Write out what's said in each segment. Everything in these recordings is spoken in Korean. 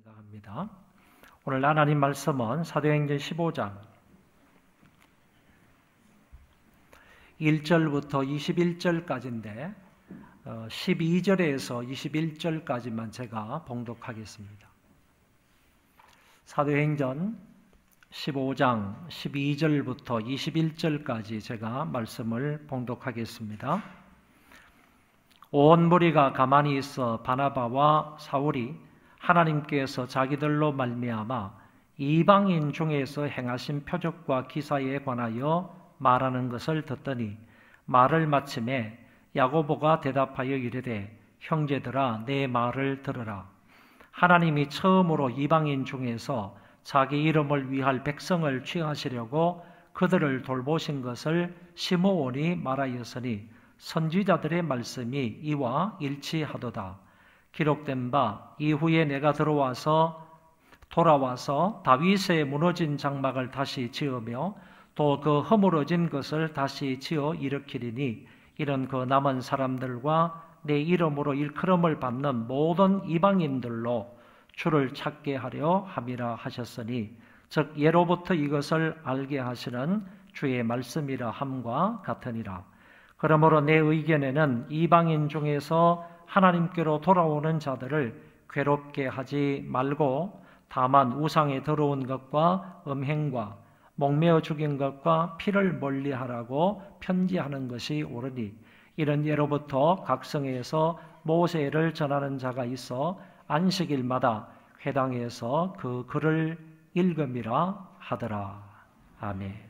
생각합니다. 오늘 하나님 말씀은 사도행전 15장 1절부터 21절까지인데 12절에서 21절까지만 제가 봉독하겠습니다. 사도행전 15장 12절부터 21절까지 제가 말씀을 봉독하겠습니다. 온 무리가 가만히 있어 바나바와 사울이 하나님께서 자기들로 말미암아 이방인 중에서 행하신 표적과 기사에 관하여 말하는 것을 듣더니 말을 마침에 야고보가 대답하여 이르되 형제들아 내 말을 들으라. 하나님이 처음으로 이방인 중에서 자기 이름을 위할 백성을 취하시려고 그들을 돌보신 것을 시므온이 말하였으니 선지자들의 말씀이 이와 일치하도다. 기록된 바 이후에 내가 돌아와서 다윗의 무너진 장막을 다시 지으며 또 그 허물어진 것을 다시 지어 일으키리니 이런 그 남은 사람들과 내 이름으로 일컬음을 받는 모든 이방인들로 주를 찾게 하려 함이라 하셨으니 즉 예로부터 이것을 알게 하시는 주의 말씀이라 함과 같으니라. 그러므로 내 의견에는 이방인 중에서 하나님께로 돌아오는 자들을 괴롭게 하지 말고 다만 우상에 더러운 것과 음행과 목매어 죽인 것과 피를 멀리하라고 편지하는 것이 옳으니 이런 예로부터 각성에서 모세를 전하는 자가 있어 안식일마다 회당에서 그 글을 읽음이라 하더라. 아멘.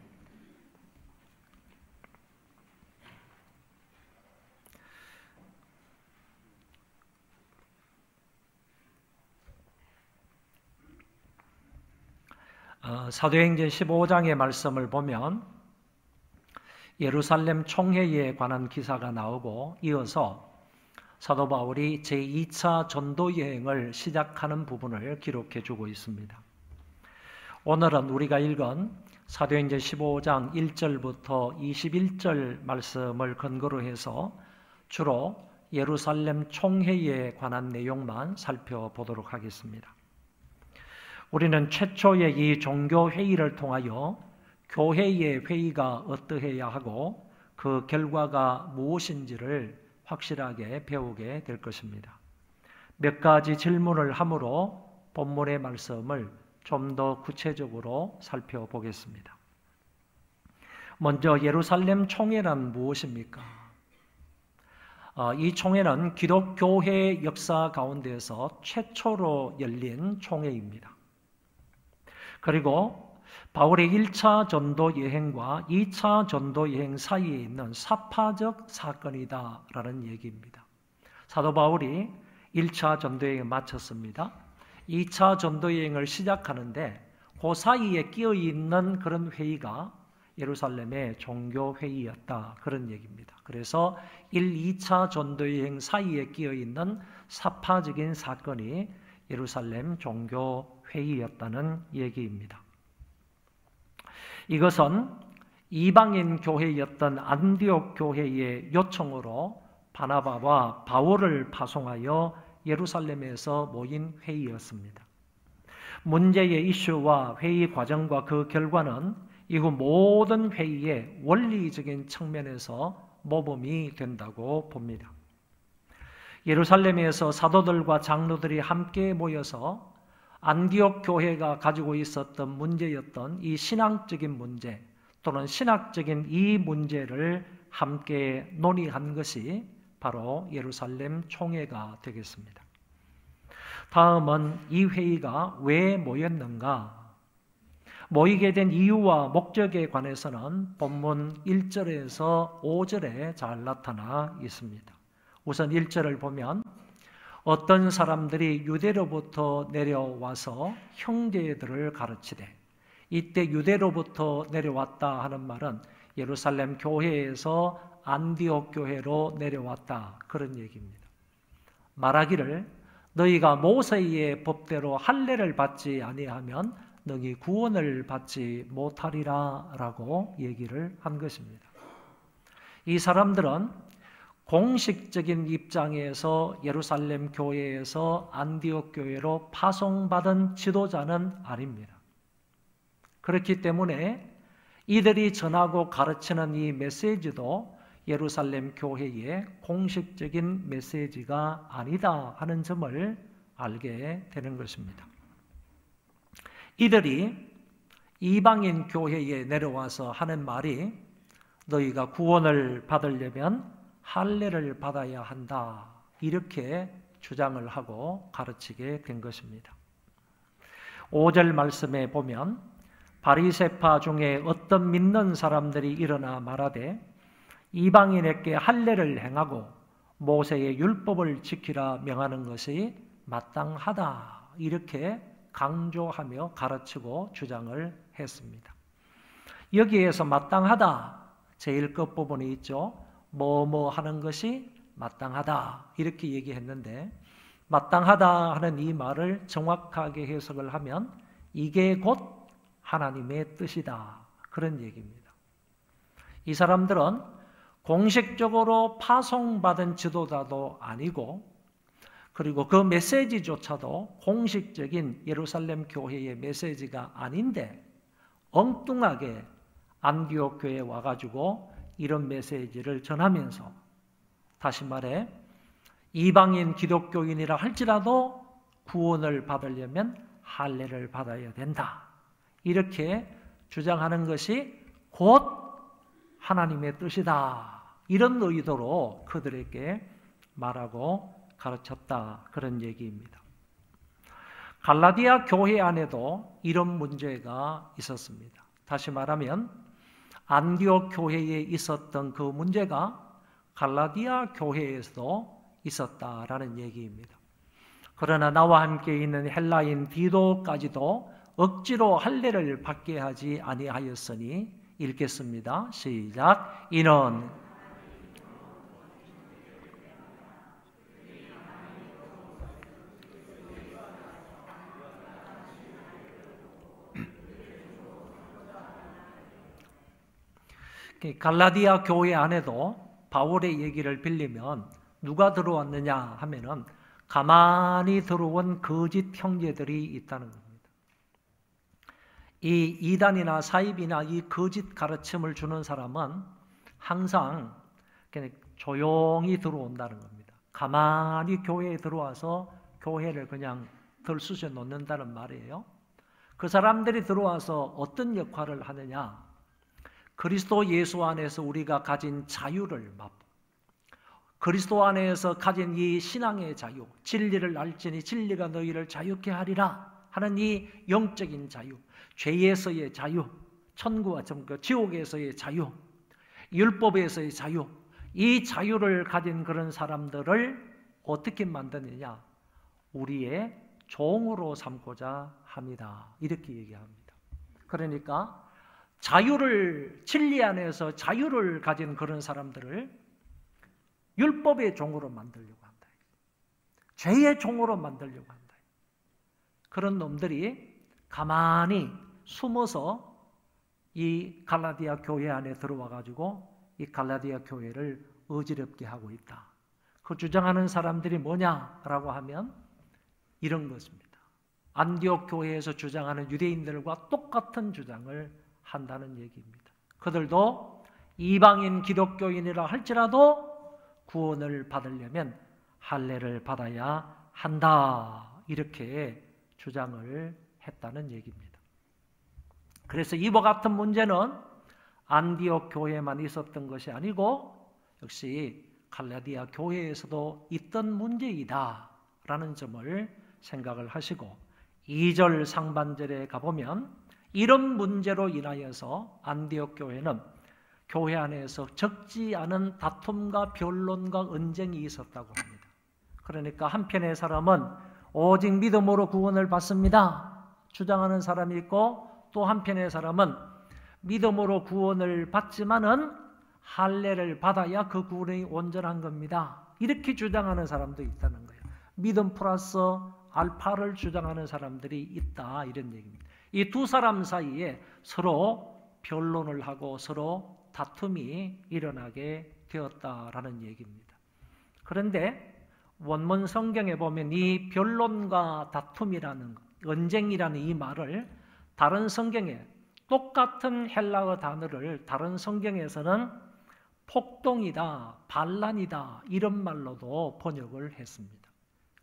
사도행전 15장의 말씀을 보면 예루살렘 총회에 관한 기사가 나오고 이어서 사도 바울이 제2차 전도 여행을 시작하는 부분을 기록해 주고 있습니다. 오늘은 우리가 읽은 사도행전 15장 1절부터 21절 말씀을 근거로 해서 주로 예루살렘 총회에 관한 내용만 살펴보도록 하겠습니다. 우리는 최초의 이 종교회의를 통하여 교회의 회의가 어떠해야 하고 그 결과가 무엇인지를 확실하게 배우게 될 것입니다. 몇 가지 질문을 함으로 본문의 말씀을 좀 더 구체적으로 살펴보겠습니다. 먼저 예루살렘 총회란 무엇입니까? 이 총회는 기독교회 역사 가운데서 최초로 열린 총회입니다. 그리고 바울의 1차 전도 여행과 2차 전도 여행 사이에 있는 사파적 사건이다라는 얘기입니다. 사도 바울이 1차 전도 여행을 마쳤습니다. 2차 전도 여행을 시작하는데 그 사이에 끼어 있는 그런 회의가 예루살렘의 종교 회의였다, 그런 얘기입니다. 그래서 1, 2차 전도 여행 사이에 끼어 있는 사파적인 사건이 예루살렘 종교 회의였다는 얘기입니다. 이것은 이방인 교회였던 안디옥 교회의 요청으로 바나바와 바울을 파송하여 예루살렘에서 모인 회의였습니다. 문제의 이슈와 회의 과정과 그 결과는 이후 모든 회의의 원리적인 측면에서 모범이 된다고 봅니다. 예루살렘에서 사도들과 장로들이 함께 모여서 안디옥 교회가 가지고 있었던 문제였던 이 신앙적인 문제 또는 신학적인 이 문제를 함께 논의한 것이 바로 예루살렘 총회가 되겠습니다. 다음은 이 회의가 왜 모였는가? 모이게 된 이유와 목적에 관해서는 본문 1절에서 5절에 잘 나타나 있습니다. 우선 1절을 보면 어떤 사람들이 유대로부터 내려와서 형제들을 가르치되, 이때 유대로부터 내려왔다 하는 말은 예루살렘 교회에서 안디옥 교회로 내려왔다, 그런 얘기입니다. 말하기를 너희가 모세의 법대로 할례를 받지 아니하면 너희 구원을 받지 못하리라 라고 얘기를 한 것입니다. 이 사람들은 공식적인 입장에서 예루살렘 교회에서 안디옥 교회로 파송받은 지도자는 아닙니다. 그렇기 때문에 이들이 전하고 가르치는 이 메시지도 예루살렘 교회의 공식적인 메시지가 아니다 하는 점을 알게 되는 것입니다. 이들이 이방인 교회에 내려와서 하는 말이 너희가 구원을 받으려면 할례를 받아야 한다, 이렇게 주장을 하고 가르치게 된 것입니다. 5절 말씀에 보면 바리새파 중에 어떤 믿는 사람들이 일어나 말하되 이방인에게 할례를 행하고 모세의 율법을 지키라 명하는 것이 마땅하다, 이렇게 강조하며 가르치고 주장을 했습니다. 여기에서 마땅하다, 제일 끝부분이 있죠. 뭐뭐 하는 것이 마땅하다, 이렇게 얘기했는데 마땅하다 하는 이 말을 정확하게 해석을 하면 이게 곧 하나님의 뜻이다, 그런 얘기입니다. 이 사람들은 공식적으로 파송받은 지도자도 아니고 그리고 그 메시지조차도 공식적인 예루살렘 교회의 메시지가 아닌데 엉뚱하게 안디옥 교회에 와가지고 이런 메시지를 전하면서, 다시 말해 이방인 기독교인이라 할지라도 구원을 받으려면 할례를 받아야 된다, 이렇게 주장하는 것이 곧 하나님의 뜻이다, 이런 의도로 그들에게 말하고 가르쳤다, 그런 얘기입니다. 갈라디아 교회 안에도 이런 문제가 있었습니다. 다시 말하면 안디옥 교회에 있었던 그 문제가 갈라디아 교회에서도 있었다라는 얘기입니다. 그러나 나와 함께 있는 헬라인 디도까지도 억지로 할례를 받게 하지 아니하였으니, 읽겠습니다. 시작. 이는 갈라디아 교회 안에도 바울의 얘기를 빌리면 누가 들어왔느냐 하면은 가만히 들어온 거짓 형제들이 있다는 겁니다. 이 이단이나 사입이나 이 거짓 가르침을 주는 사람은 항상 그냥 조용히 들어온다는 겁니다. 가만히 교회에 들어와서 교회를 그냥 들쑤셔 놓는다는 말이에요. 그 사람들이 들어와서 어떤 역할을 하느냐? 그리스도 예수 안에서 우리가 가진 자유를 맛보고, 그리스도 안에서 가진 이 신앙의 자유, 진리를 알지니 진리가 너희를 자유케 하리라 하는 이 영적인 자유, 죄에서의 자유, 천국과 지옥에서의 자유, 율법에서의 자유, 이 자유를 가진 그런 사람들을 어떻게 만드느냐? 우리의 종으로 삼고자 합니다, 이렇게 얘기합니다. 그러니까 자유를, 진리 안에서 자유를 가진 그런 사람들을 율법의 종으로 만들려고 한다. 죄의 종으로 만들려고 한다. 그런 놈들이 가만히 숨어서 이 갈라디아 교회 안에 들어와 가지고 이 갈라디아 교회를 어지럽게 하고 있다. 그 주장하는 사람들이 뭐냐라고 하면 이런 것입니다. 안디옥 교회에서 주장하는 유대인들과 똑같은 주장을 한다는 얘기입니다. 그들도 이방인 기독교인이라 할지라도 구원을 받으려면 할례를 받아야 한다, 이렇게 주장을 했다는 얘기입니다. 그래서 이와 같은 문제는 안디옥 교회만 있었던 것이 아니고 역시 갈라디아 교회에서도 있던 문제이다라는 점을 생각을 하시고 2절 상반절에 가보면 이런 문제로 인하여서 안디옥 교회는 교회 안에서 적지 않은 다툼과 변론과 언쟁이 있었다고 합니다. 그러니까 한편의 사람은 오직 믿음으로 구원을 받습니다 주장하는 사람이 있고, 또 한편의 사람은 믿음으로 구원을 받지만은 할례를 받아야 그 구원이 온전한 겁니다, 이렇게 주장하는 사람도 있다는 거예요. 믿음 플러스 알파를 주장하는 사람들이 있다, 이런 얘기입니다. 이 두 사람 사이에 서로 변론을 하고 서로 다툼이 일어나게 되었다라는 얘기입니다. 그런데 원문 성경에 보면 이 변론과 다툼이라는 언쟁이라는 이 말을 다른 성경에 똑같은 헬라어 단어를 다른 성경에서는 폭동이다, 반란이다 이런 말로도 번역을 했습니다.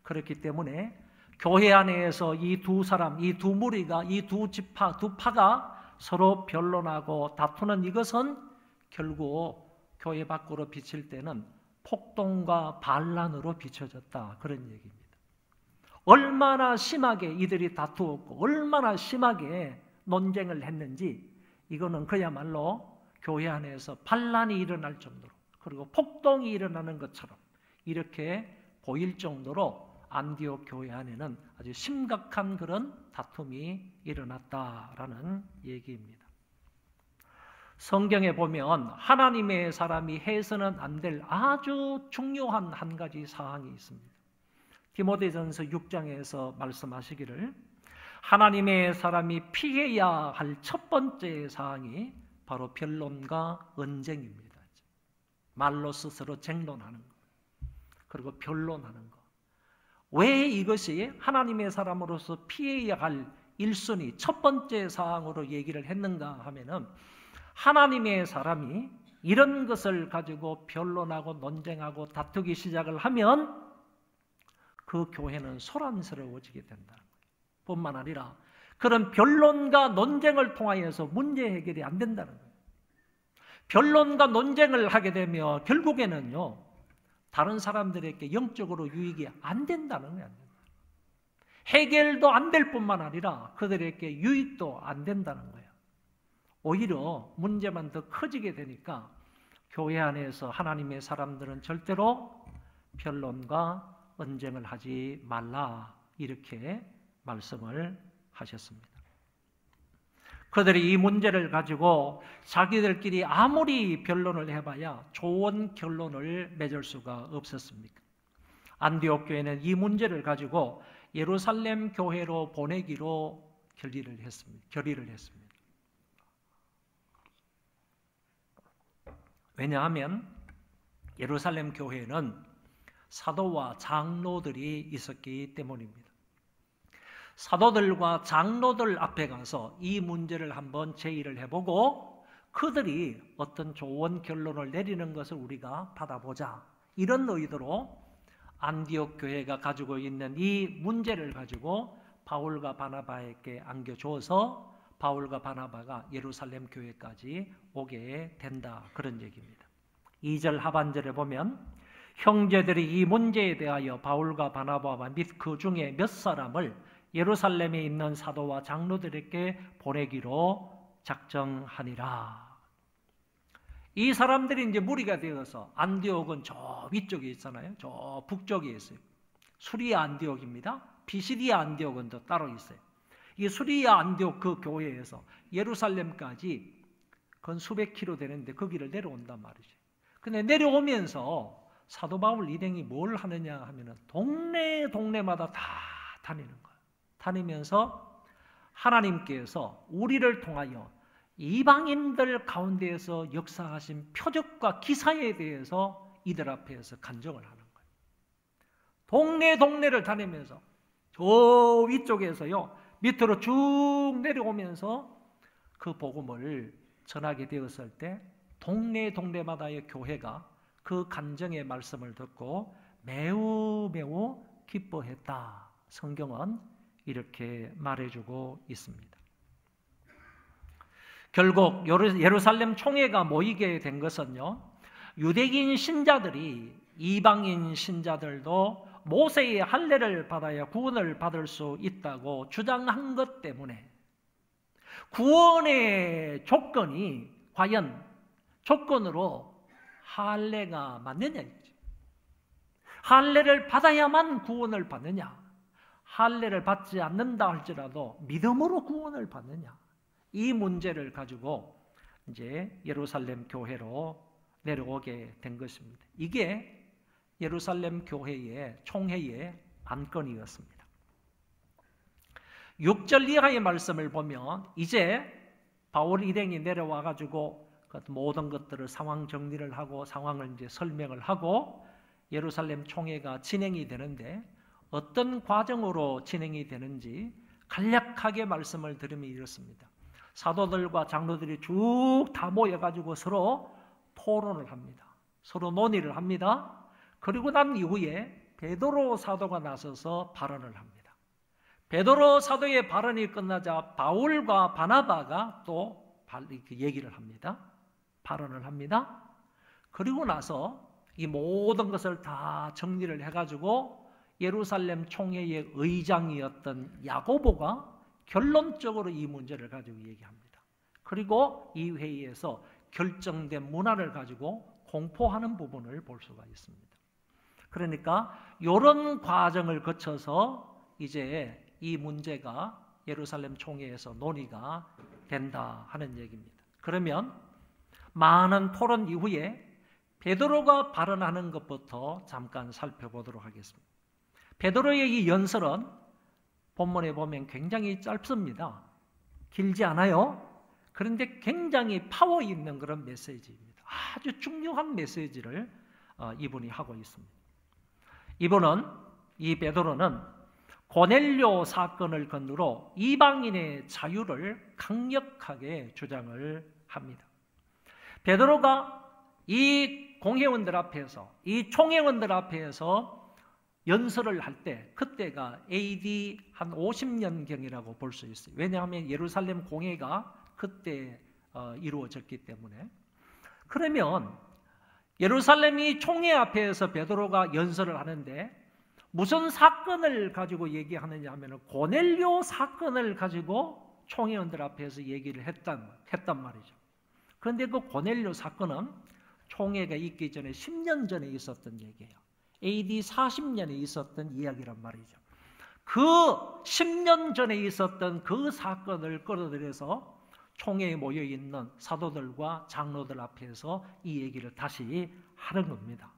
그렇기 때문에 교회 안에서 이 두 사람, 이 두 무리가, 이 두 지파, 두 파가 서로 변론하고 다투는 이것은 결국 교회 밖으로 비칠 때는 폭동과 반란으로 비춰졌다. 그런 얘기입니다. 얼마나 심하게 이들이 다투었고 얼마나 심하게 논쟁을 했는지 이거는 그야말로 교회 안에서 반란이 일어날 정도로 그리고 폭동이 일어나는 것처럼 이렇게 보일 정도로 안디옥 교회 안에는 아주 심각한 그런 다툼이 일어났다라는 얘기입니다. 성경에 보면 하나님의 사람이 해서는 안 될 아주 중요한 한 가지 사항이 있습니다. 디모데전서 6장에서 말씀하시기를 하나님의 사람이 피해야 할 첫 번째 사항이 바로 변론과 언쟁입니다. 말로 스스로 쟁론하는 것, 그리고 변론하는 것. 왜 이것이 하나님의 사람으로서 피해야 할 1순위, 첫 번째 사항으로 얘기를 했는가 하면은 하나님의 사람이 이런 것을 가지고 변론하고 논쟁하고 다투기 시작을 하면 그 교회는 소란스러워지게 된다. 뿐만 아니라 그런 변론과 논쟁을 통하여서 문제 해결이 안 된다는 거예요. 변론과 논쟁을 하게 되면 결국에는요, 다른 사람들에게 영적으로 유익이 안 된다는 거예요. 해결도 안 될 뿐만 아니라 그들에게 유익도 안 된다는 거예요. 오히려 문제만 더 커지게 되니까 교회 안에서 하나님의 사람들은 절대로 변론과 언쟁을 하지 말라 이렇게 말씀을 하셨습니다. 그들이 이 문제를 가지고 자기들끼리 아무리 변론을 해봐야 좋은 결론을 맺을 수가 없었습니까? 안디옥 교회는 이 문제를 가지고 예루살렘 교회로 보내기로 결의를 했습니다. 왜냐하면 예루살렘 교회에는 사도와 장로들이 있었기 때문입니다. 사도들과 장로들 앞에 가서 이 문제를 한번 제의를 해보고 그들이 어떤 좋은 결론을 내리는 것을 우리가 받아보자. 이런 의도로 안디옥 교회가 가지고 있는 이 문제를 가지고 바울과 바나바에게 안겨줘서 바울과 바나바가 예루살렘 교회까지 오게 된다. 그런 얘기입니다. 2절 하반절에 보면 형제들이 이 문제에 대하여 바울과 바나바와 및 그 중에 몇 사람을 예루살렘에 있는 사도와 장로들에게 보내기로 작정하니라. 이 사람들이 이제 무리가 되어서 안디옥은 저 위쪽에 있잖아요. 저 북쪽에 있어요. 수리아 안디옥입니다. 비시디아 안디옥은 또 따로 있어요. 이 수리아 안디옥 그 교회에서 예루살렘까지 건 수백 킬로 되는데 거기를 내려온단 말이죠. 근데 내려오면서 사도 바울 일행이 뭘 하느냐 하면은 동네마다 다 다니는 거예요. 다니면서 하나님께서 우리를 통하여 이방인들 가운데에서 역사하신 표적과 기사에 대해서 이들 앞에서 간증을 하는 거예요. 동네를 다니면서 저 위쪽에서요 밑으로 쭉 내려오면서 그 복음을 전하게 되었을 때 동네마다의 교회가 그 간증의 말씀을 듣고 매우 기뻐했다. 성경은 이렇게 말해주고 있습니다. 결국 예루살렘 총회가 모이게 된 것은요, 유대인 신자들이 이방인 신자들도 모세의 할례를 받아야 구원을 받을 수 있다고 주장한 것 때문에 구원의 조건이 과연 조건으로 할례가 맞느냐? 할례를 받아야만 구원을 받느냐? 할례를 받지 않는다 할지라도 믿음으로 구원을 받느냐? 이 문제를 가지고 이제 예루살렘 교회로 내려오게 된 것입니다. 이게 예루살렘 교회의 총회의 안건이었습니다. 6절 이하의 말씀을 보면 이제 바울 일행이 내려와 가지고 모든 것들을 상황 정리를 하고 상황을 이제 설명을 하고 예루살렘 총회가 진행이 되는데 어떤 과정으로 진행이 되는지 간략하게 말씀을 드리면 이렇습니다. 사도들과 장로들이 쭉 다 모여가지고 서로 토론을 합니다. 서로 논의를 합니다. 그리고 난 이후에 베드로 사도가 나서서 발언을 합니다. 베드로 사도의 발언이 끝나자 바울과 바나바가 또 얘기를 합니다. 발언을 합니다. 그리고 나서 이 모든 것을 다 정리를 해가지고 예루살렘 총회의 의장이었던 야고보가 결론적으로 이 문제를 가지고 얘기합니다. 그리고 이 회의에서 결정된 문화를 가지고 공포하는 부분을 볼 수가 있습니다. 그러니까 이런 과정을 거쳐서 이제 이 문제가 예루살렘 총회에서 논의가 된다 하는 얘기입니다. 그러면 많은 토론 이후에 베드로가 발언하는 것부터 잠깐 살펴보도록 하겠습니다. 베드로의 이 연설은 본문에 보면 굉장히 짧습니다. 길지 않아요. 그런데 굉장히 파워 있는 그런 메시지입니다. 아주 중요한 메시지를 이분이 하고 있습니다. 이 베드로는 고넬료 사건을 건으로 이방인의 자유를 강력하게 주장을 합니다. 베드로가 이 공회원들 앞에서, 이 총회원들 앞에서 연설을 할 때, 그때가 AD 한 50년경이라고 볼 수 있어요. 왜냐하면 예루살렘 공회가 그때 이루어졌기 때문에. 그러면 예루살렘이 총회 앞에서 베드로가 연설을 하는데 무슨 사건을 가지고 얘기하느냐 하면 고넬료 사건을 가지고 총회원들 앞에서 얘기를 했단 말이죠. 그런데 그 고넬료 사건은 총회가 있기 전에 10년 전에 있었던 얘기예요. AD 40년에 있었던 이야기란 말이죠. 그 10년 전에 있었던 그 사건을 끌어들여서 총회에 모여있는 사도들과 장로들 앞에서 이 얘기를 다시 하는 겁니다.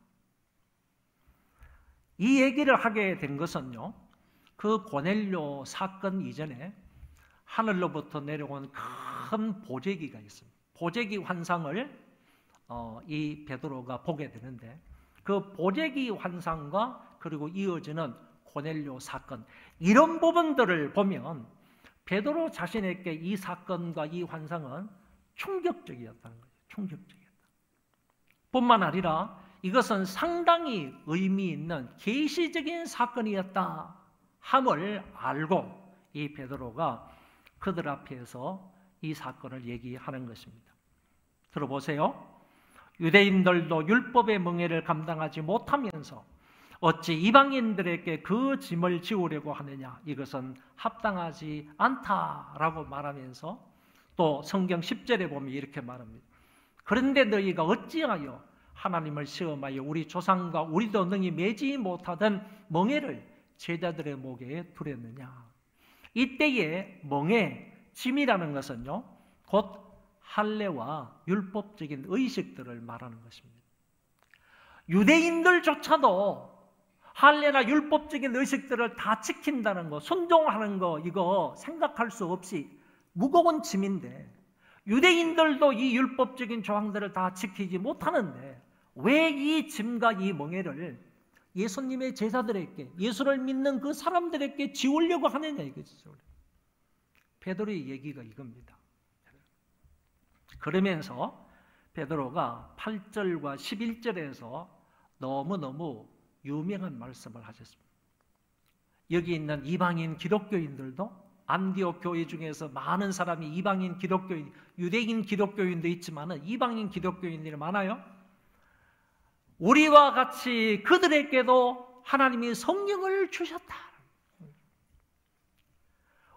이 얘기를 하게 된 것은요, 그 고넬료 사건 이전에 하늘로부터 내려온 큰 보재기가 있습니다. 보재기 환상을 이 베드로가 보게 되는데 그 보재기 환상과 그리고 이어지는 고넬료 사건, 이런 부분들을 보면 베드로 자신에게 이 사건과 이 환상은 충격적이었다는 거예요. 충격적이었다. 뿐만 아니라 이것은 상당히 의미 있는 계시적인 사건이었다 함을 알고 이 베드로가 그들 앞에서 이 사건을 얘기하는 것입니다. 들어보세요. 유대인들도 율법의 멍에를 감당하지 못하면서 어찌 이방인들에게 그 짐을 지우려고 하느냐, 이것은 합당하지 않다라고 말하면서 또 성경 10절에 보면 이렇게 말합니다. 그런데 너희가 어찌하여 하나님을 시험하여 우리 조상과 우리도 능히 매지 못하던 멍에를 제자들의 목에 두렸느냐. 이때의 멍에, 짐이라는 것은요, 곧 할례와 율법적인 의식들을 말하는 것입니다. 유대인들조차도 할례나 율법적인 의식들을 다 지킨다는 거, 순종하는 거, 이거 생각할 수 없이 무거운 짐인데 유대인들도 이 율법적인 조항들을 다 지키지 못하는데 왜 이 짐과 이 멍에를 예수님의 제자들에게, 예수를 믿는 그 사람들에게 지우려고 하느냐 이거죠. 베드로의 얘기가 이겁니다. 그러면서 베드로가 8절과 11절에서 너무너무 유명한 말씀을 하셨습니다. 여기 있는 이방인 기독교인들도, 안디옥 교회 중에서 많은 사람이 이방인 기독교인, 유대인 기독교인도 있지만 이방인 기독교인들이 많아요. 우리와 같이 그들에게도 하나님이 성령을 주셨다.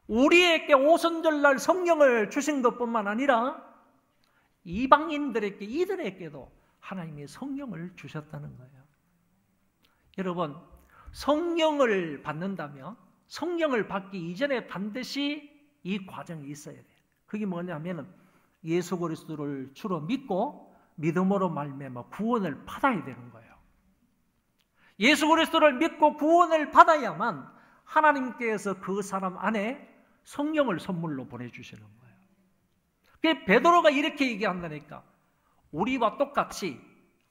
우리에게 오순절날 성령을 주신 것뿐만 아니라 이방인들에게, 이들에게도 하나님이 성령을 주셨다는 거예요. 여러분, 성령을 받는다면 성령을 받기 이전에 반드시 이 과정이 있어야 돼요. 그게 뭐냐면 예수 그리스도를 주로 믿고 믿음으로 말미암아 구원을 받아야 되는 거예요. 예수 그리스도를 믿고 구원을 받아야만 하나님께서 그 사람 안에 성령을 선물로 보내주시는 거예요. 베드로가 이렇게 얘기한다니까. 우리와 똑같이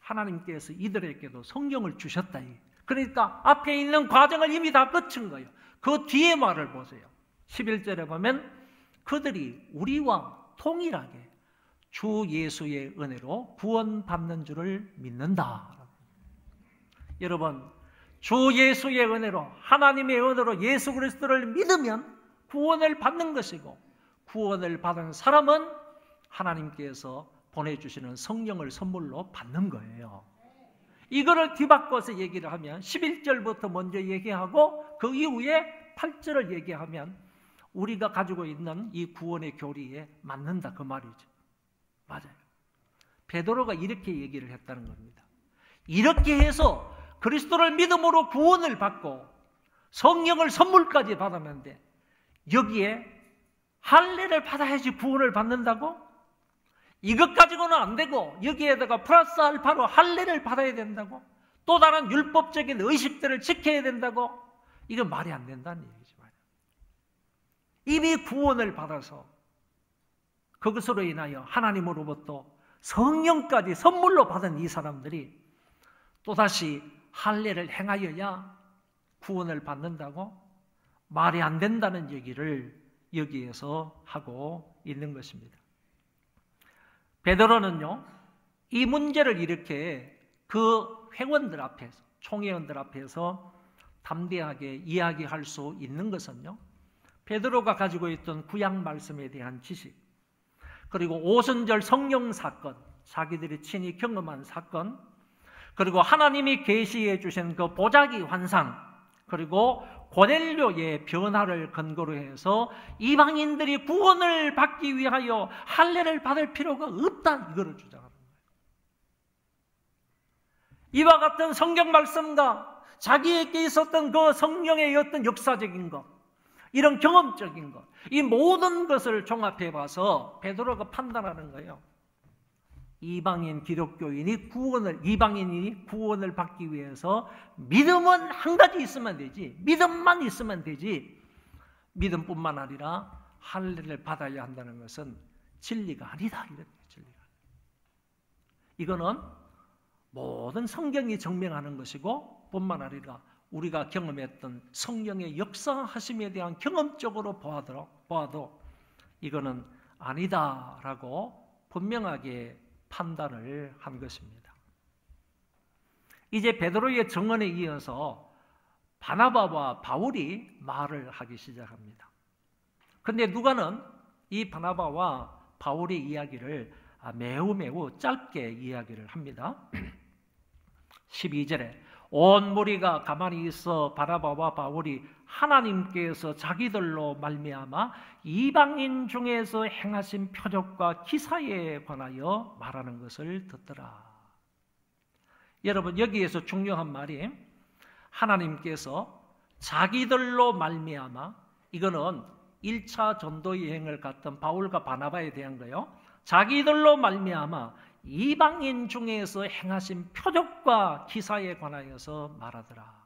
하나님께서 이들에게도 성령을 주셨다. 그러니까 앞에 있는 과정을 이미 다 거친 거예요. 그 뒤에 말을 보세요. 11절에 보면 그들이 우리와 동일하게 주 예수의 은혜로 구원받는 줄을 믿는다. 여러분, 주 예수의 은혜로, 하나님의 은혜로 예수 그리스도를 믿으면 구원을 받는 것이고, 구원을 받은 사람은 하나님께서 보내주시는 성령을 선물로 받는 거예요. 이거를 뒤바꿔서 얘기를 하면 11절부터 먼저 얘기하고 그 이후에 8절을 얘기하면 우리가 가지고 있는 이 구원의 교리에 맞는다, 그 말이죠. 맞아요. 베드로가 이렇게 얘기를 했다는 겁니다. 이렇게 해서 그리스도를 믿음으로 구원을 받고 성령을 선물까지 받았는데 여기에 할례를 받아야지 구원을 받는다고? 이것 가지고는 안 되고 여기에다가 플러스 알파로 할례를 받아야 된다고? 또 다른 율법적인 의식들을 지켜야 된다고? 이건 말이 안 된다는 얘기지 말이야. 이미 구원을 받아서 그것으로 인하여 하나님으로부터 성령까지 선물로 받은 이 사람들이 또다시 할례를 행하여야 구원을 받는다고? 말이 안 된다는 얘기를 여기에서 하고 있는 것입니다. 베드로는요, 이 문제를 이렇게 그 회원들 앞에서, 총회원들 앞에서 담대하게 이야기할 수 있는 것은요, 베드로가 가지고 있던 구약 말씀에 대한 지식, 그리고 오순절 성령 사건, 자기들이 친히 경험한 사건, 그리고 하나님이 계시해 주신 그 보자기 환상, 그리고 고넬료의 변화를 근거로 해서 이방인들이 구원을 받기 위하여 할례를 받을 필요가 없다, 이거를 주장하는 거예요. 이와 같은 성경 말씀과 자기에게 있었던 그 성령의 어떤 역사적인 것, 이런 경험적인 것, 이 모든 것을 종합해 봐서 베드로가 판단하는 거예요. 이방인이 구원을 받기 위해서 믿음은 한 가지 있으면 되지, 믿음만 있으면 되지, 믿음뿐만 아니라 할례를 받아야 한다는 것은 진리가 아니다. 이런 진리가. 이거는 모든 성경이 증명하는 것이고 뿐만 아니라 우리가 경험했던 성령의 역사하심에 대한 경험적으로 보아도 이거는 아니다라고 분명하게 판단을 한 것입니다. 이제 베드로의 증언에 이어서 바나바와 바울이 말을 하기 시작합니다. 그런데 누가는 이 바나바와 바울의 이야기를 매우 짧게 이야기를 합니다. 12절에 온 무리가 가만히 있어 바나바와 바울이 하나님께서 자기들로 말미암아 이방인 중에서 행하신 표적과 기사에 관하여 말하는 것을 듣더라. 여러분, 여기에서 중요한 말이 하나님께서 자기들로 말미암아, 이거는 1차 전도 여행을 갔던 바울과 바나바에 대한 거예요. 자기들로 말미암아 이방인 중에서 행하신 표적과 기사에 관하여서 말하더라.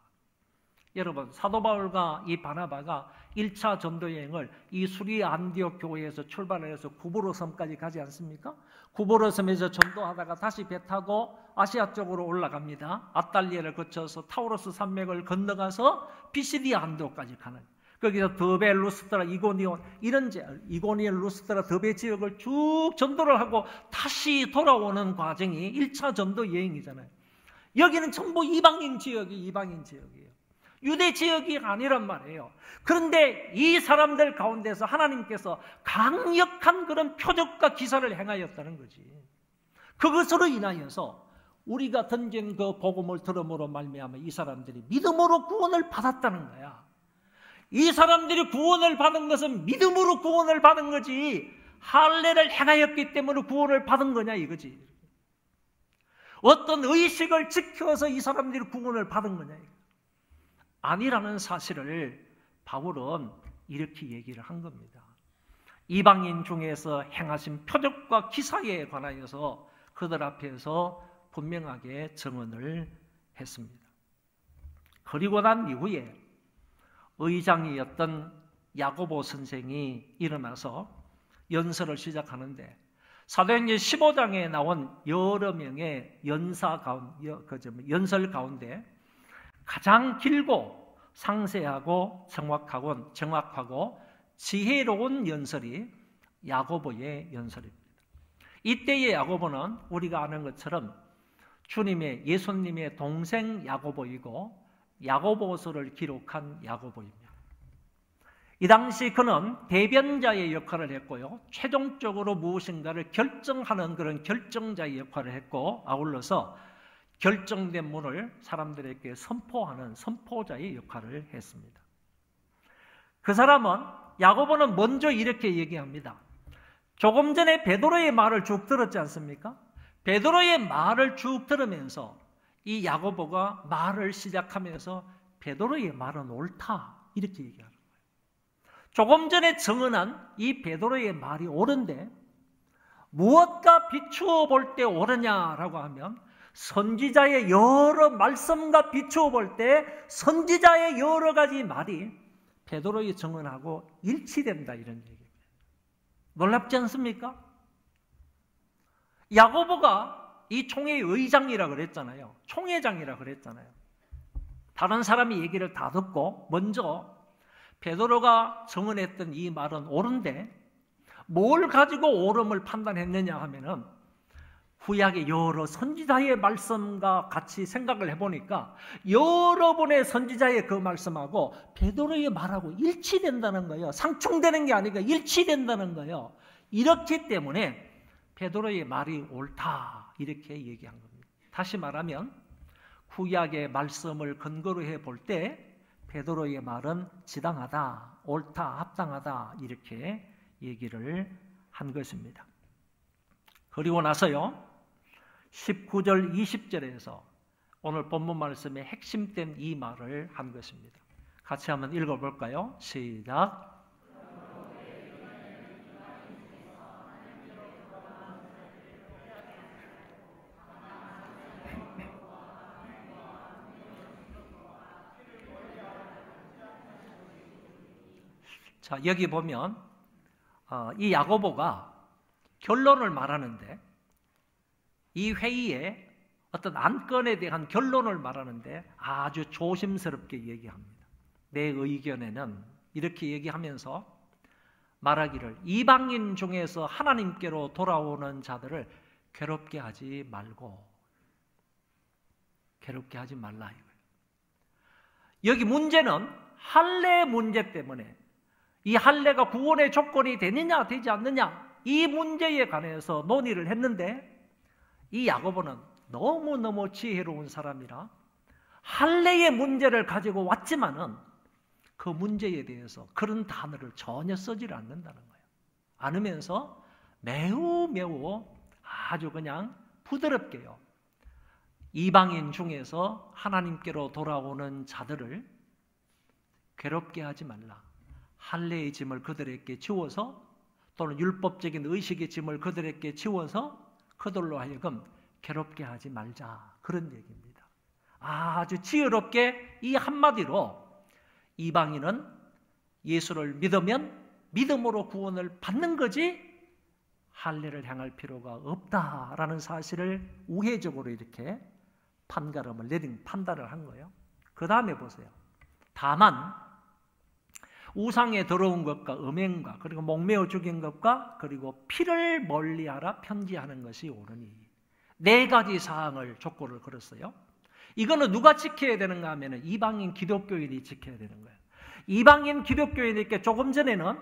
여러분, 사도 바울과 이 바나바가 1차 전도 여행을 이 수리 안디옥 교회에서 출발해서 구브로 섬까지 가지 않습니까? 구브로 섬에서 전도하다가 다시 배 타고 아시아 쪽으로 올라갑니다. 아탈리아를 거쳐서 타우로스 산맥을 건너가서 피시디아 안디옥까지 가는, 거기서 더베, 루스트라, 이고니온, 이고니온, 루스트라, 더베 지역을 쭉 전도를 하고 다시 돌아오는 과정이 1차 전도 여행이잖아요. 여기는 전부 이방인 지역이에요. 유대 지역이 아니란 말이에요. 그런데 이 사람들 가운데서 하나님께서 강력한 그런 표적과 기사를 행하였다는 거지. 그것으로 인하여서 우리가 던진 그 복음을 들음으로 말미암아 이 사람들이 믿음으로 구원을 받았다는 거야. 이 사람들이 구원을 받은 것은 믿음으로 구원을 받은 거지, 할례를 행하였기 때문에 구원을 받은 거냐 이거지. 어떤 의식을 지켜서 이 사람들이 구원을 받은 거냐 이거. 아니라는 사실을 바울은 이렇게 얘기를 한 겁니다. 이방인 중에서 행하신 표적과 기사에 관하여서 그들 앞에서 분명하게 증언을 했습니다. 그리고 난 이후에 의장이었던 야고보 선생이 일어나서 연설을 시작하는데 사도행전 15장에 나온 여러 명의 연설 가운데 가장 길고 상세하고 정확하고 지혜로운 연설이 야고보의 연설입니다. 이때의 야고보는 우리가 아는 것처럼 예수님의 동생 야고보이고 야고보서를 기록한 야고보입니다. 이 당시 그는 대변자의 역할을 했고요. 최종적으로 무엇인가를 결정하는 그런 결정자의 역할을 했고, 아울러서 결정된 문을 사람들에게 선포하는 선포자의 역할을 했습니다. 그 사람은, 야고보는 먼저 이렇게 얘기합니다. 조금 전에 베드로의 말을 쭉 들었지 않습니까? 베드로의 말을 쭉 들으면서 이 야고보가 말을 시작하면서 베드로의 말은 옳다 이렇게 얘기하는 거예요. 조금 전에 증언한 이 베드로의 말이 옳은데 무엇과 비추어 볼 때 옳으냐라고 하면 선지자의 여러 말씀과 비추어 볼 때 선지자의 여러 가지 말이 베드로의 증언하고 일치된다 이런 얘기입니다. 놀랍지 않습니까? 야고보가 이 총회의 의장이라 그랬잖아요. 총회장이라 그랬잖아요. 다른 사람이 얘기를 다 듣고 먼저 베드로가 증언했던 이 말은 옳은데 뭘 가지고 옳음을 판단했느냐 하면은 구약의 여러 선지자의 말씀과 같이 생각을 해보니까 여러 번의 선지자의 그 말씀하고 베드로의 말하고 일치된다는 거예요. 상충되는 게 아니라 일치된다는 거예요. 이렇기 때문에 베드로의 말이 옳다 이렇게 얘기한 겁니다. 다시 말하면 구약의 말씀을 근거로 해볼 때 베드로의 말은 지당하다, 옳다, 합당하다 이렇게 얘기를 한 것입니다. 그리고 나서요 19절 20절에서 오늘 본문 말씀의 핵심된 이 말을 한 것입니다. 같이 한번 읽어볼까요? 시작. 자, 여기 보면 이 야고보가 결론을 말하는데 이 회의에 어떤 안건에 대한 결론을 말하는데 아주 조심스럽게 얘기합니다. 내 의견에는 이렇게 얘기하면서 말하기를 이방인 중에서 하나님께로 돌아오는 자들을 괴롭게 하지 말라 이거예요. 여기 문제는 할례 문제 때문에 이 할례가 구원의 조건이 되느냐 되지 않느냐 이 문제에 관해서 논의를 했는데 이 야고보는 너무너무 지혜로운 사람이라 할례의 문제를 가지고 왔지만은 그 문제에 대해서 그런 단어를 전혀 쓰지 않는다는 거예요. 않으면서 매우 아주 그냥 부드럽게요. 이방인 중에서 하나님께로 돌아오는 자들을 괴롭게 하지 말라. 할례의 짐을 그들에게 지워서 또는 율법적인 의식의 짐을 그들에게 지워서 그들로 하여금 괴롭게 하지 말자. 그런 얘기입니다. 아주 지혜롭게 이 한마디로 이방인은 예수를 믿으면 믿음으로 구원을 받는 거지 할례를 행할 필요가 없다라는 사실을 우회적으로 이렇게 판가름을 내린 판단을 한 거예요. 그 다음에 보세요. 다만 우상에 더러운 것과 음행과 그리고 목매어 죽인 것과 그리고 피를 멀리하라 편지하는 것이 옳으니 4가지 사항을 조건을 걸었어요. 이거는 누가 지켜야 되는가 하면 이방인 기독교인이 지켜야 되는 거예요. 이방인 기독교인에게 조금 전에는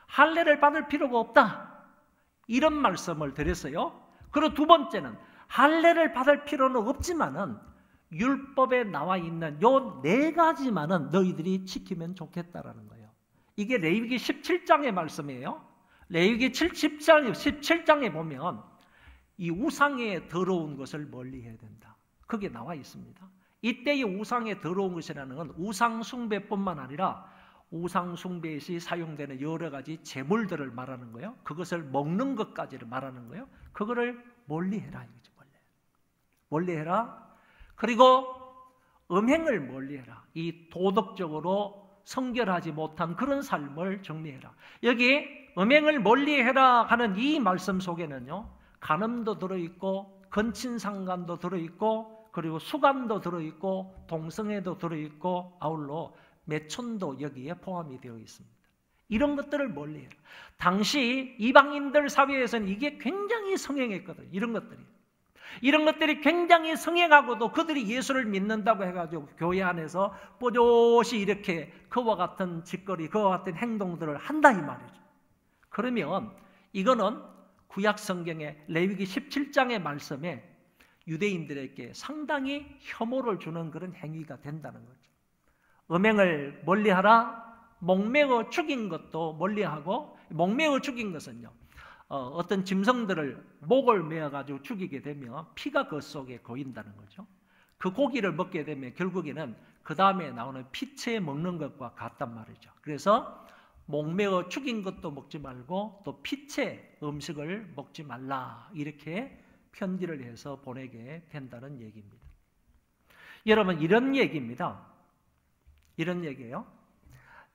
할례를 받을 필요가 없다 이런 말씀을 드렸어요. 그리고 두 번째는 할례를 받을 필요는 없지만은 율법에 나와 있는 요 4가지만은 너희들이 지키면 좋겠다라는 거예요. 이게 레위기 17장의 말씀이에요. 레위기 17장에 보면 이 우상에 더러운 것을 멀리해야 된다. 그게 나와 있습니다. 이때의 우상에 더러운 것이라는 건 우상 숭배뿐만 아니라 우상 숭배에 사용되는 여러 가지 제물들을 말하는 거예요. 그것을 먹는 것까지를 말하는 거예요. 그거를 멀리해라 이거죠. 멀리해라. 그리고 음행을 멀리해라. 이 도덕적으로 성결하지 못한 그런 삶을 정리해라. 여기 음행을 멀리해라 하는 이 말씀 속에는요, 간음도 들어있고 건친상간도 들어있고 그리고 수간도 들어있고 동성애도 들어있고 아울러 매촌도 여기에 포함이 되어 있습니다. 이런 것들을 멀리해라. 당시 이방인들 사회에서는 이게 굉장히 성행했거든요. 이런 것들이 굉장히 성행하고도 그들이 예수를 믿는다고 해가지고 교회 안에서 뽀조시 이렇게 그와 같은 짓거리, 그와 같은 행동들을 한다 이 말이죠. 그러면 이거는 구약 성경의 레위기 17장의 말씀에 유대인들에게 상당히 혐오를 주는 그런 행위가 된다는 거죠. 음행을 멀리하라. 목매어 죽인 것도 멀리하고, 목매어 죽인 것은요, 어떤 짐승들을 목을 매어가지고 죽이게 되면 피가 그 속에 고인다는 거죠. 그 고기를 먹게 되면 결국에는 그 다음에 나오는 피채 먹는 것과 같단 말이죠. 그래서 목매어 죽인 것도 먹지 말고 또 피채 음식을 먹지 말라, 이렇게 편지를 해서 보내게 된다는 얘기입니다. 여러분, 이런 얘기입니다. 이런 얘기예요.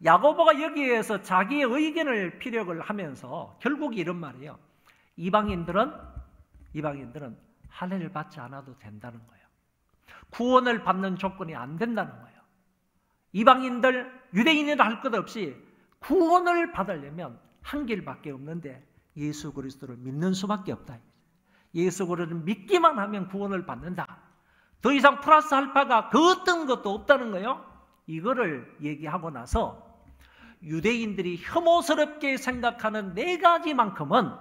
야고보가 여기에서 자기의 의견을 피력을 하면서 결국 이런 말이에요. 이방인들은 할례를 받지 않아도 된다는 거예요. 구원을 받는 조건이 안 된다는 거예요. 이방인들, 유대인이라 할 것 없이 구원을 받으려면 한 길밖에 없는데 예수 그리스도를 믿는 수밖에 없다. 예수 그리스도를 믿기만 하면 구원을 받는다. 더 이상 플러스 알파가 그 어떤 것도 없다는 거예요. 이거를 얘기하고 나서 유대인들이 혐오스럽게 생각하는 네 가지만큼은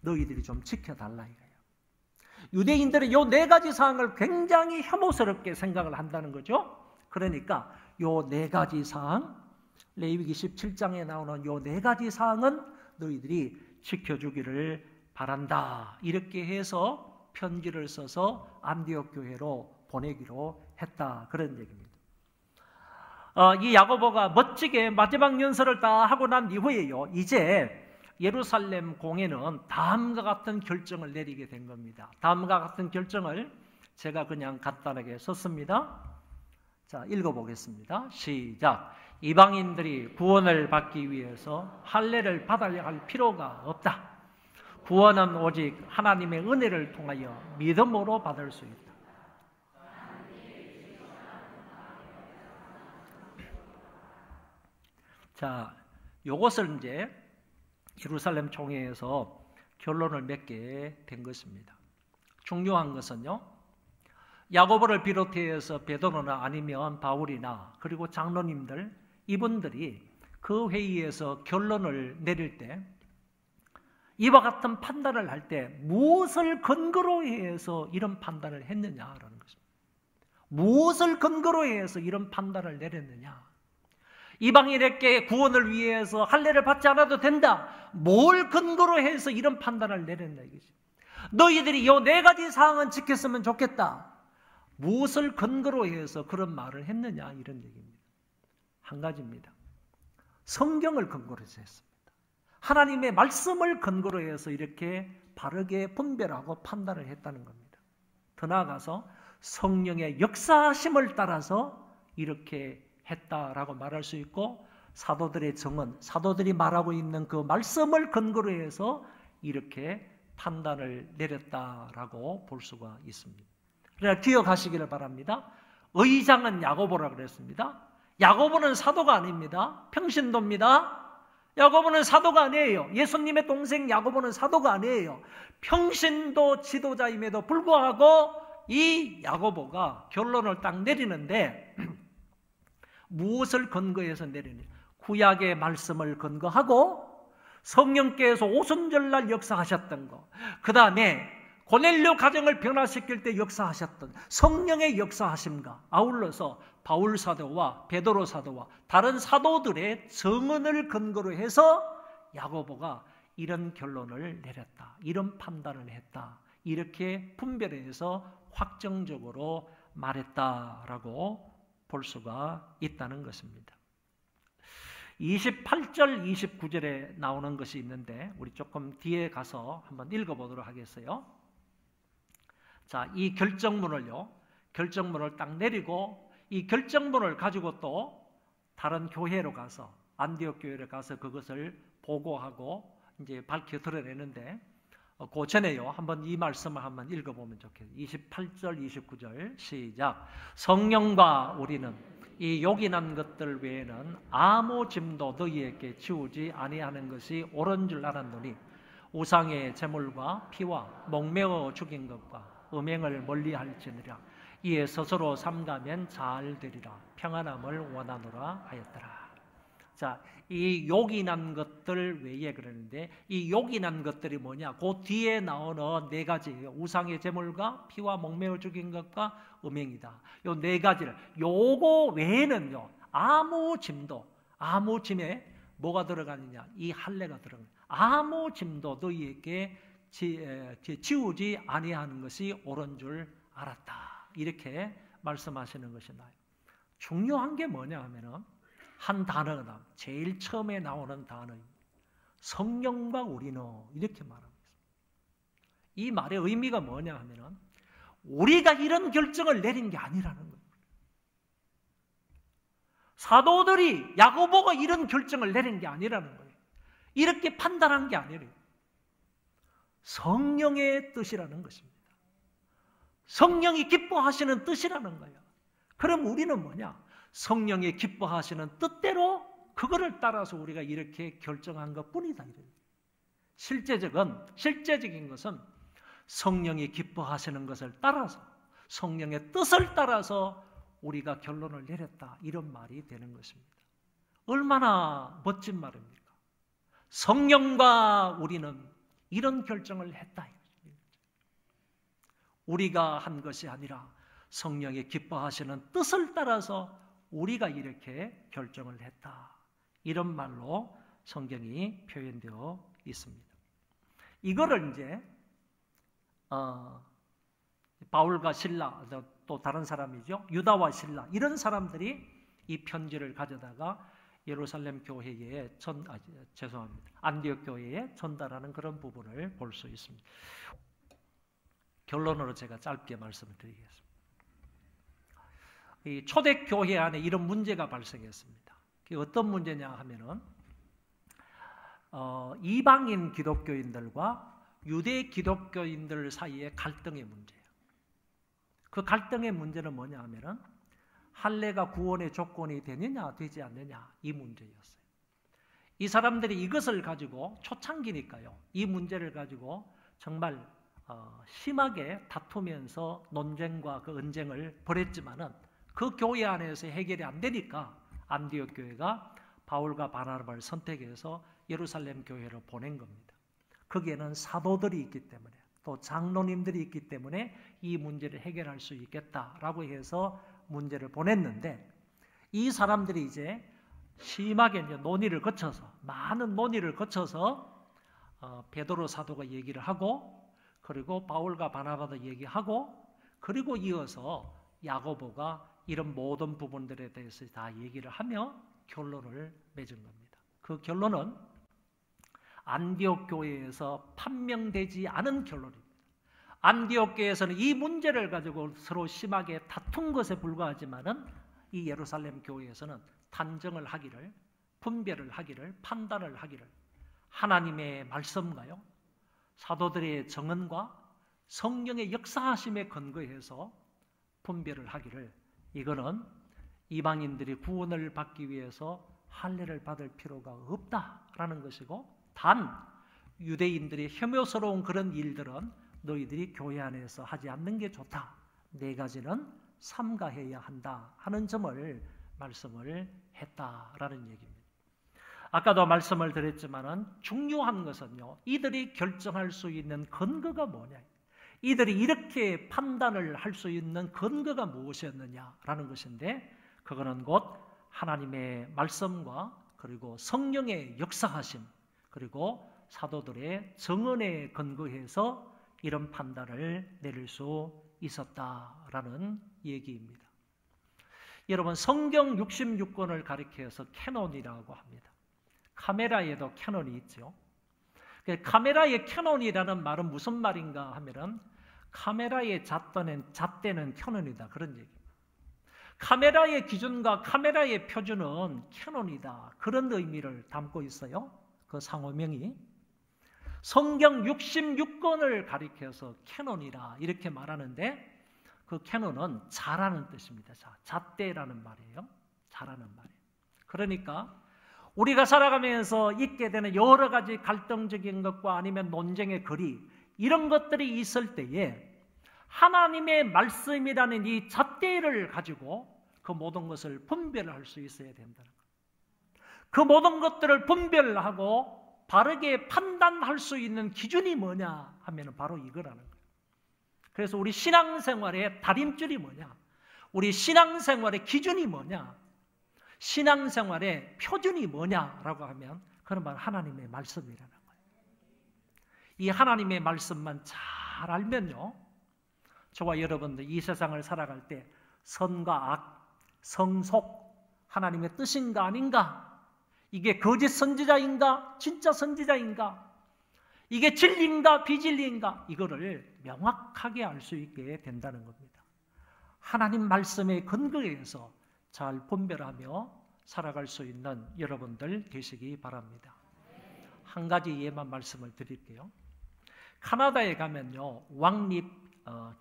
너희들이 좀 지켜달라 이거예요. 유대인들은 요 네 가지 사항을 굉장히 혐오스럽게 생각을 한다는 거죠. 그러니까 요 네 가지 사항, 레위기 17장에 나오는 요 네 가지 사항은 너희들이 지켜주기를 바란다. 이렇게 해서 편지를 써서 안디옥 교회로 보내기로 했다. 그런 얘기입니다. 이 야고보가 멋지게 마지막 연설을 다 하고 난 이후에요, 이제 예루살렘 공회는 다음과 같은 결정을 내리게 된 겁니다. 다음과 같은 결정을 제가 그냥 간단하게 썼습니다. 자, 읽어보겠습니다. 시작. 이방인들이 구원을 받기 위해서 할례를 받아야 할 필요가 없다. 구원은 오직 하나님의 은혜를 통하여 믿음으로 받을 수 있다. 자, 요것을 이제 예루살렘 총회에서 결론을 맺게 된 것입니다. 중요한 것은요, 야고보를 비롯해서 베드로나 아니면 바울이나 그리고 장로님들, 이분들이 그 회의에서 결론을 내릴 때 이와 같은 판단을 할 때 무엇을 근거로 해서 이런 판단을 했느냐라는 것입니다. 무엇을 근거로 해서 이런 판단을 내렸느냐. 이방인에게 구원을 위해서 할례를 받지 않아도 된다. 뭘 근거로 해서 이런 판단을 내렸나 이거지. 너희들이 이 네 가지 사항은 지켰으면 좋겠다. 무엇을 근거로 해서 그런 말을 했느냐 이런 얘기입니다. 한 가지입니다. 성경을 근거로 해서 했습니다. 하나님의 말씀을 근거로 해서 이렇게 바르게 분별하고 판단을 했다는 겁니다. 더 나아가서 성령의 역사심을 따라서 이렇게 했다라고 말할 수 있고, 사도들의 증언, 사도들이 말하고 있는 그 말씀을 근거로 해서 이렇게 판단을 내렸다라고 볼 수가 있습니다. 그러나 기억하시기를 바랍니다. 의장은 야고보라고 그랬습니다. 야고보는 사도가 아닙니다. 평신도입니다. 야고보는 사도가 아니에요. 예수님의 동생 야고보는 사도가 아니에요. 평신도 지도자임에도 불구하고 이 야고보가 결론을 딱 내리는데 무엇을 근거해서 내리느냐? 구약의 말씀을 근거하고 성령께서 오순절날 역사하셨던 것, 그 다음에 고넬료 가정을 변화시킬 때 역사하셨던 성령의 역사하심과 아울러서 바울 사도와 베드로 사도와 다른 사도들의 증언을 근거로 해서 야고보가 이런 결론을 내렸다, 이런 판단을 했다, 이렇게 분별해서 확정적으로 말했다라고 볼 수가 있다는 것입니다. 28절, 29절에 나오는 것이 있는데 우리 조금 뒤에 가서 한번 읽어보도록 하겠어요. 자, 이 결정문을 딱 내리고 이 결정문을 가지고 또 다른 교회로 가서 안디옥 교회로 가서 그것을 보고하고 이제 밝혀 드러내는데 그 전에요. 한번 이 말씀을 한번 읽어보면 좋겠어요. 28절, 29절 시작. 성령과 우리는 이 요긴한 것들 외에는 아무 짐도 너희에게 지우지 아니하는 것이 옳은 줄 알았노니 우상의 제물과 피와 목매어 죽인 것과 음행을 멀리할지니라. 이에 스스로 삼가면 잘 되리라. 평안함을 원하노라 하였더라. 자, 이 요긴한 것들 외에 그러는데 이 요긴한 것들이 뭐냐? 그 뒤에 나오는 네 가지예요. 우상의 제물과 피와 목매어 죽인 것과 음행이다. 요 네 가지를 요거 외에는요. 아무 짐에 뭐가 들어가느냐? 이 할례가 들어가는. 아무 짐도 너희에게 지우지 아니하는 것이 옳은 줄 알았다. 이렇게 말씀하시는 것이 나요. 중요한 게 뭐냐 하면은 한 단어가 제일 처음에 나오는 단어입니다. 성령과 우리는 이렇게 말하고 있습니다. 이 말의 의미가 뭐냐 하면은 우리가 이런 결정을 내린 게 아니라는 거예요. 사도들이 야고보가 이런 결정을 내린 게 아니라는 거예요. 이렇게 판단한 게 아니래요. 성령의 뜻이라는 것입니다. 성령이 기뻐하시는 뜻이라는 거예요. 그럼 우리는 뭐냐? 성령이 기뻐하시는 뜻대로 그거를 따라서 우리가 이렇게 결정한 것뿐이다. 실제적인 것은 성령이 기뻐하시는 것을 따라서 성령의 뜻을 따라서 우리가 결론을 내렸다. 이런 말이 되는 것입니다. 얼마나 멋진 말입니까? 성령과 우리는 이런 결정을 했다. 우리가 한 것이 아니라 성령이 기뻐하시는 뜻을 따라서 우리가 이렇게 결정을 했다. 이런 말로 성경이 표현되어 있습니다. 이거를 이제 바울과 실라, 또 다른 사람이죠. 유다와 실라, 이런 사람들이 이 편지를 가져다가 예루살렘 교회에 안디옥 교회에 전달하는 그런 부분을 볼 수 있습니다. 결론으로 제가 짧게 말씀을 드리겠습니다. 이 초대교회 안에 이런 문제가 발생했습니다. 어떤 문제냐 하면은 이방인 기독교인들과 유대 기독교인들 사이의 갈등의 문제예요. 그 갈등의 문제는 뭐냐 하면은 할례가 구원의 조건이 되느냐 되지 않느냐 이 문제였어요. 이 사람들이 이것을 가지고 초창기니까요. 이 문제를 가지고 정말 심하게 다투면서 논쟁과 그 언쟁을 벌였지만은 그 교회 안에서 해결이 안 되니까 안디옥 교회가 바울과 바나바를 선택해서 예루살렘 교회로 보낸 겁니다. 거기에는 사도들이 있기 때문에 또 장로님들이 있기 때문에 이 문제를 해결할 수 있겠다라고 해서 문제를 보냈는데 이 사람들이 이제 심하게 이제 많은 논의를 거쳐서 베드로 사도가 얘기를 하고 그리고 바울과 바나바도 얘기하고 그리고 이어서 야고보가 이런 모든 부분들에 대해서 다 얘기를 하며 결론을 맺은 겁니다. 그 결론은 안디옥 교회에서 판명되지 않은 결론입니다. 안디옥 교회에서는 이 문제를 가지고 서로 심하게 다툰 것에 불과하지만은 이 예루살렘 교회에서는 단정을 하기를, 분별을 하기를, 판단을 하기를 하나님의 말씀과요, 사도들의 정언과 성령의 역사하심에 근거해서 분별을 하기를 이거는 이방인들이 구원을 받기 위해서 할례를 받을 필요가 없다라는 것이고 단 유대인들이 혐오스러운 그런 일들은 너희들이 교회 안에서 하지 않는 게 좋다. 네 가지는 삼가해야 한다 하는 점을 말씀을 했다라는 얘기입니다. 아까도 말씀을 드렸지만은 중요한 것은요. 이들이 결정할 수 있는 근거가 뭐냐. 이들이 이렇게 판단을 할 수 있는 근거가 무엇이었느냐라는 것인데 그거는 곧 하나님의 말씀과 그리고 성령의 역사하심 그리고 사도들의 정언에 근거해서 이런 판단을 내릴 수 있었다라는 얘기입니다. 여러분 성경 66권을 가리켜서 캐논이라고 합니다. 카메라에도 캐논이 있죠. 카메라의 캐논이라는 말은 무슨 말인가 하면은 카메라의 잣대는 캐논이다 그런 얘기입니다. 카메라의 기준과 카메라의 표준은 캐논이다. 그런 의미를 담고 있어요. 그 상호명이. 성경 66권을 가리켜서 캐논이라 이렇게 말하는데 그 캐논은 자라는 뜻입니다. 잣대라는 말이에요. 자라는 말이에요. 그러니까 우리가 살아가면서 있게 되는 여러 가지 갈등적인 것과 아니면 논쟁의 거리 이런 것들이 있을 때에 하나님의 말씀이라는 이 잣대를 가지고 그 모든 것을 분별할 수 있어야 된다는 거예요. 그 모든 것들을 분별하고 바르게 판단할 수 있는 기준이 뭐냐 하면 바로 이거라는 거예요. 그래서 우리 신앙생활의 다림줄이 뭐냐? 우리 신앙생활의 기준이 뭐냐? 신앙생활의 표준이 뭐냐라고 하면 그런 말 하나님의 말씀이라는 거예요. 이 하나님의 말씀만 잘 알면요, 저와 여러분들 이 세상을 살아갈 때 선과 악, 성속, 하나님의 뜻인가 아닌가, 이게 거짓 선지자인가 진짜 선지자인가, 이게 진리인가 비진리인가, 이거를 명확하게 알 수 있게 된다는 겁니다. 하나님 말씀의 근거에서 잘 분별하며 살아갈 수 있는 여러분들 되시기 바랍니다. 한 가지 예만 말씀을 드릴게요. 카나다에 가면요, 왕립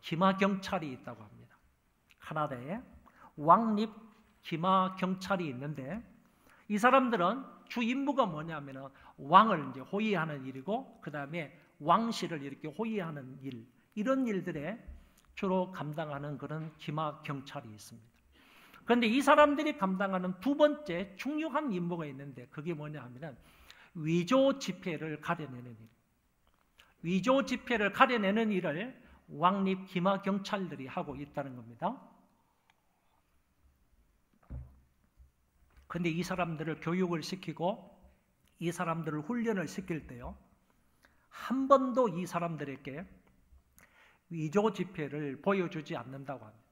기마경찰이 있다고 합니다. 카나다에 왕립 기마경찰이 있는데 이 사람들은 주 임무가 뭐냐면 왕을 이제 호위하는 일이고 그 다음에 왕실을 이렇게 호위하는 일, 이런 일들에 주로 감당하는 그런 기마경찰이 있습니다. 그런데 이 사람들이 감당하는 두 번째 중요한 임무가 있는데 그게 뭐냐 하면 위조 지폐를 가려내는 일. 위조 지폐를 가려내는 일을 왕립 기마경찰들이 하고 있다는 겁니다. 그런데 이 사람들을 교육을 시키고 이 사람들을 훈련을 시킬 때요, 한 번도 이 사람들에게 위조 지폐를 보여주지 않는다고 합니다.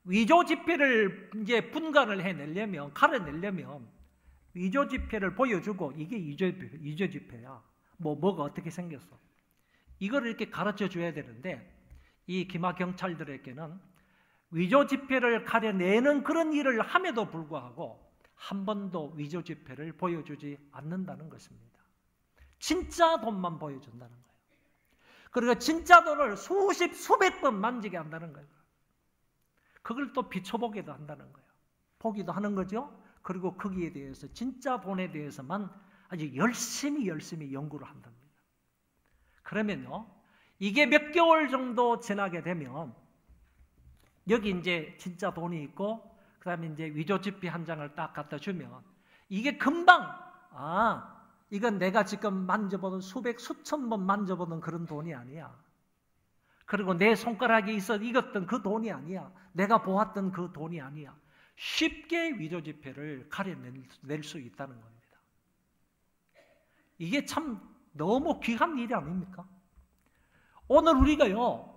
위조 지폐를 이제 분간을 해내려면, 가려내려면 위조 지폐를 보여주고 이게 위조 지폐야. 뭐가 어떻게 생겼어? 이걸 이렇게 가르쳐 줘야 되는데 이 기마 경찰들에게는 위조 지폐를 가려내는 그런 일을 함에도 불구하고 한 번도 위조 지폐를 보여주지 않는다는 것입니다. 진짜 돈만 보여준다는 거예요. 그리고 진짜 돈을 수백 번 만지게 한다는 거예요. 그걸 또 비춰보기도 한다는 거예요. 보기도 하는 거죠. 그리고 거기에 대해서 진짜 돈에 대해서만 아주 열심히 연구를 한답니다. 그러면요, 이게 몇 개월 정도 지나게 되면 여기 이제 진짜 돈이 있고 그 다음에 이제 위조 지폐 한 장을 딱 갖다 주면 이게 금방 이건 내가 지금 만져보던 수천 번 만져보던 그런 돈이 아니야. 그리고 내 손가락에 있어 익었던 그 돈이 아니야. 내가 보았던 그 돈이 아니야. 쉽게 위조 지폐를 가려낼 수 있다는 겁니다. 이게 참 너무 귀한 일이 아닙니까? 오늘 우리가요,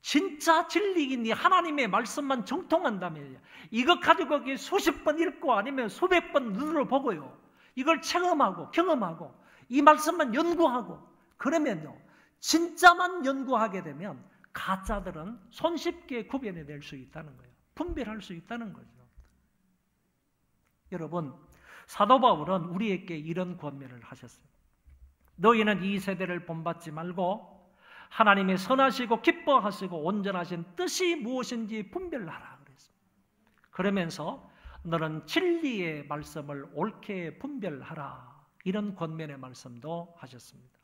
진짜 진리인 이 하나님의 말씀만 정통한다면 이것 가지고 수십 번 읽고 아니면 수백 번 눈으로 보고요, 이걸 체험하고 경험하고 이 말씀만 연구하고 그러면요, 진짜만 연구하게 되면 가짜들은 손쉽게 구별해낼 수 있다는 거예요. 분별할 수 있다는 거죠. 여러분, 사도 바울은 우리에게 이런 권면을 하셨어요. 너희는 이 세대를 본받지 말고 하나님의 선하시고 기뻐하시고 온전하신 뜻이 무엇인지 분별하라 그랬습니다. 그러면서 너는 진리의 말씀을 옳게 분별하라, 이런 권면의 말씀도 하셨습니다.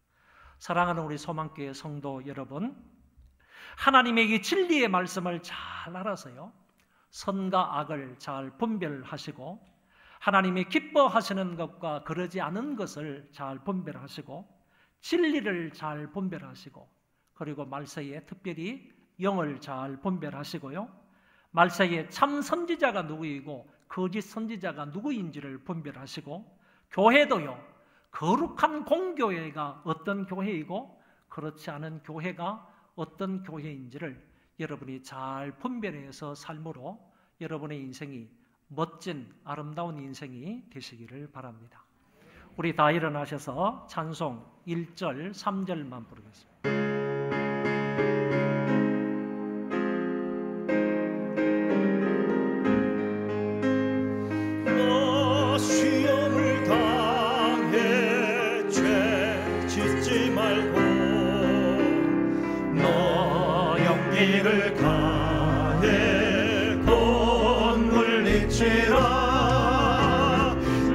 사랑하는 우리 소망교회 성도 여러분, 하나님의 이 진리의 말씀을 잘 알아서요, 선과 악을 잘 분별하시고 하나님이 기뻐하시는 것과 그러지 않은 것을 잘 분별하시고 진리를 잘 분별하시고 그리고 말세에 특별히 영을 잘 분별하시고요, 말세에 참 선지자가 누구이고 거짓 선지자가 누구인지를 분별하시고 교회도요, 거룩한 공교회가 어떤 교회이고 그렇지 않은 교회가 어떤 교회인지를 여러분이 잘 분별해서 삶으로 여러분의 인생이 멋진 아름다운 인생이 되시기를 바랍니다. 우리 다 일어나셔서 찬송 1절 3절만 부르겠습니다. 용기를 가해 곧 물리치라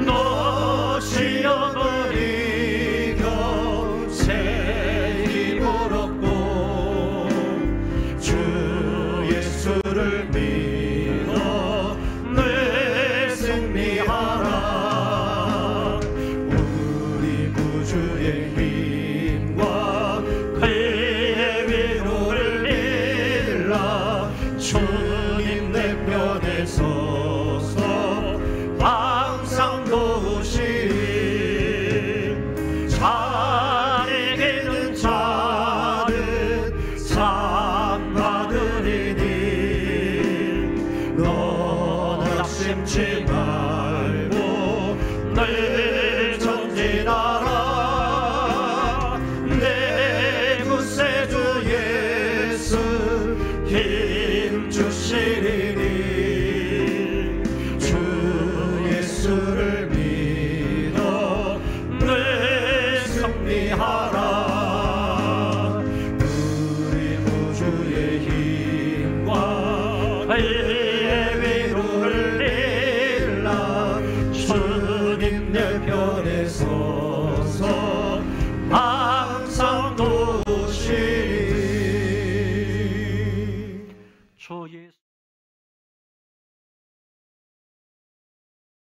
너 시험을 이겨 새 힘을 얻고 주 예수를 믿어 늘 승리하라 우리 구주의 힘과 그의 위로를 빌라 주님 내 편에 서서 항상 도우시리 자에게는 자는 상 받으리니 너는 낙심치 말고 늘 전진하라 내 구세주 예수 힘 주시리니 주 예수를 믿어 늘 승리하라 우리 구주의 힘과 그의